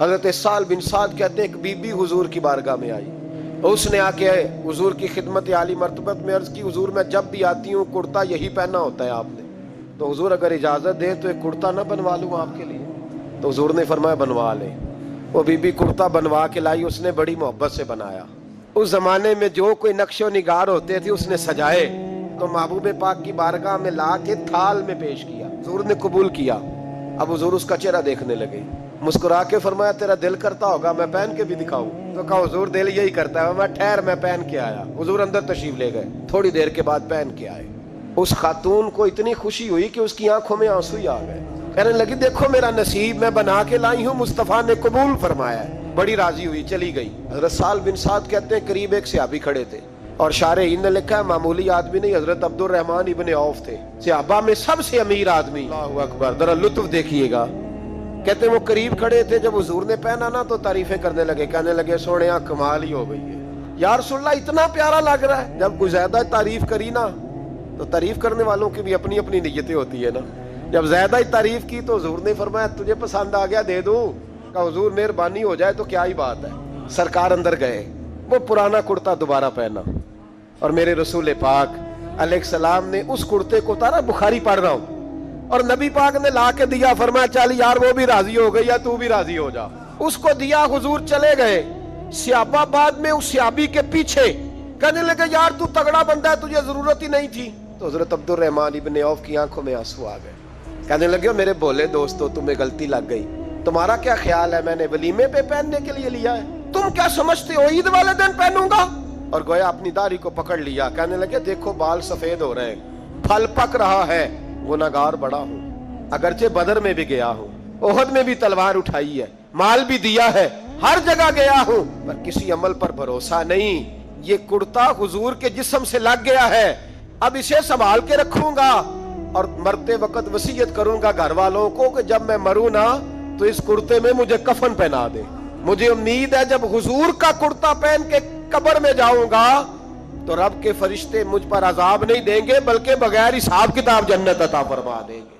حضرت سہل بن سعد کہتے ہیں ایک بی بی حضور کی بارگاہ میں آئی، اس نے آ کے حضور کی خدمت عالی مرتبت میں عرض کی، حضور میں جب بھی آتی ہوں کرتا یہی پہنا ہوتا ہے آپ نے، تو حضور اگر اجازت دے تو ایک کرتا نہ بنوا لوں آپ کے لیے؟ تو حضور نے فرمایا بنوا لے۔ وہ بی بی کرتا بنوا کے لائی، اس نے بڑی محبت سے بنایا۔ اس زمانے میں جو کوئی نقش و نگار ہوتے تھے اس نے سجائے تو محبوب پاک کی بارگاہ میں لا کے تھال میں پیش کیا، حضور نے قبول کیا۔ اب حضور اس کا چہرہ دیکھنے لگے، مسکرا کے فرمایا تیرا دل کرتا ہوگا میں پہن کے بھی دکھاؤں؟ تو کہا حضور دل یہی کرتا ہے۔ میں ٹھہر، میں پہن کے آیا۔ حضور اندر تشریف لے گئے، تھوڑی دیر کے بعد پہن کے آئے۔ اس خاتون کو اتنی خوشی ہوئی کہ اس کی آنکھوں میں آنسو ہی آ گئے، کہنے لگی دیکھو میرا نصیب، میں بنا کے لائی ہوں، مصطفیٰ نے قبول فرمایا ہے۔ بڑی راضی ہوئی، چلی گئی۔ حضرت سہل بن سعد کہتے ہیں قریب ایک صحابی کھڑے تھے، اور شارحین نے لکھا ہے معمولی آدمی نہیں، حضرت عبد الرحمن ابن عوف تھے، صحابہ میں سب سے امیر آدمی۔ اللہ اکبر، ذرا لطف دیکھیے گا۔ کہتے ہیں وہ قریب کھڑے تھے، جب حضور نے پہنا نا تو تعریفیں کرنے لگے، کہنے لگے سونیا کمال ہی ہو گئی ہے یا رسول اللہ، اتنا پیارا لگ رہا ہے۔ جب کوئی زیادہ تعریف کری نا تو تعریف کرنے والوں کی بھی اپنی اپنی نیتیں ہوتی ہے نا، جب زیادہ ہی تعریف کی تو حضور نے فرمایا تجھے پسند آ گیا دے دوں؟ کہا حضور مہربانی ہو جائے تو کیا ہی بات ہے۔ سرکار اندر گئے، وہ پرانا کرتا دوبارہ پہنا، اور میرے رسول پاک علیہ السلام نے اس کرتے کو اتارا، بخاری پڑھ رہا ہوں، اور نبی پاک نے لا کے دیا، فرمایا چل یار وہ بھی راضی ہو گئی یا تو بھی راضی ہو جا۔ اس کو دیا، حضور چلے گئے۔ صحابہ بعد میں اس صحابی کے پیچھے کہنے لگے یار تو تگڑا بندہ ہے، تجھے ضرورت ہی نہیں تھی۔ تو حضرت عبد الرحمن ابن عوف کی آنکھوں میں آنسو آ گئے، کہنے لگے میرے بھولے دوستو تمہیں غلطی لگ گئی، تمہارا کیا خیال ہے میں نے ولیمے پہ پہننے کے لیے لیا ہے؟ تم کیا سمجھتے ہو عید والے دن پہنوں گا؟ اور گویا اپنی داڑھی کو پکڑ لیا، کہنے لگے دیکھو بال سفید ہو رہے ہیں، پھل پک رہا ہے، گناہگار بڑا ہوں، اگرچہ بدر میں بھی گیا ہوں، احد میں بھی تلوار اٹھائی ہے، مال بھی دیا ہے، ہر جگہ گیا ہوں، پر کسی عمل پر بھروسہ نہیں۔ یہ کرتا حضور کے جسم سے لگ گیا ہے، اب اسے سنبھال کے رکھوں گا، اور مرتے وقت وصیت کروں گا گھر والوں کو کہ جب میں مروں نا تو اس کرتے میں مجھے کفن پہنا دے۔ مجھے امید ہے جب حضور کا کرتا پہن کے قبر میں جاؤں گا تو رب کے فرشتے مجھ پر عذاب نہیں دیں گے، بلکہ بغیر حساب کتاب جنت عطا فرما دیں گے۔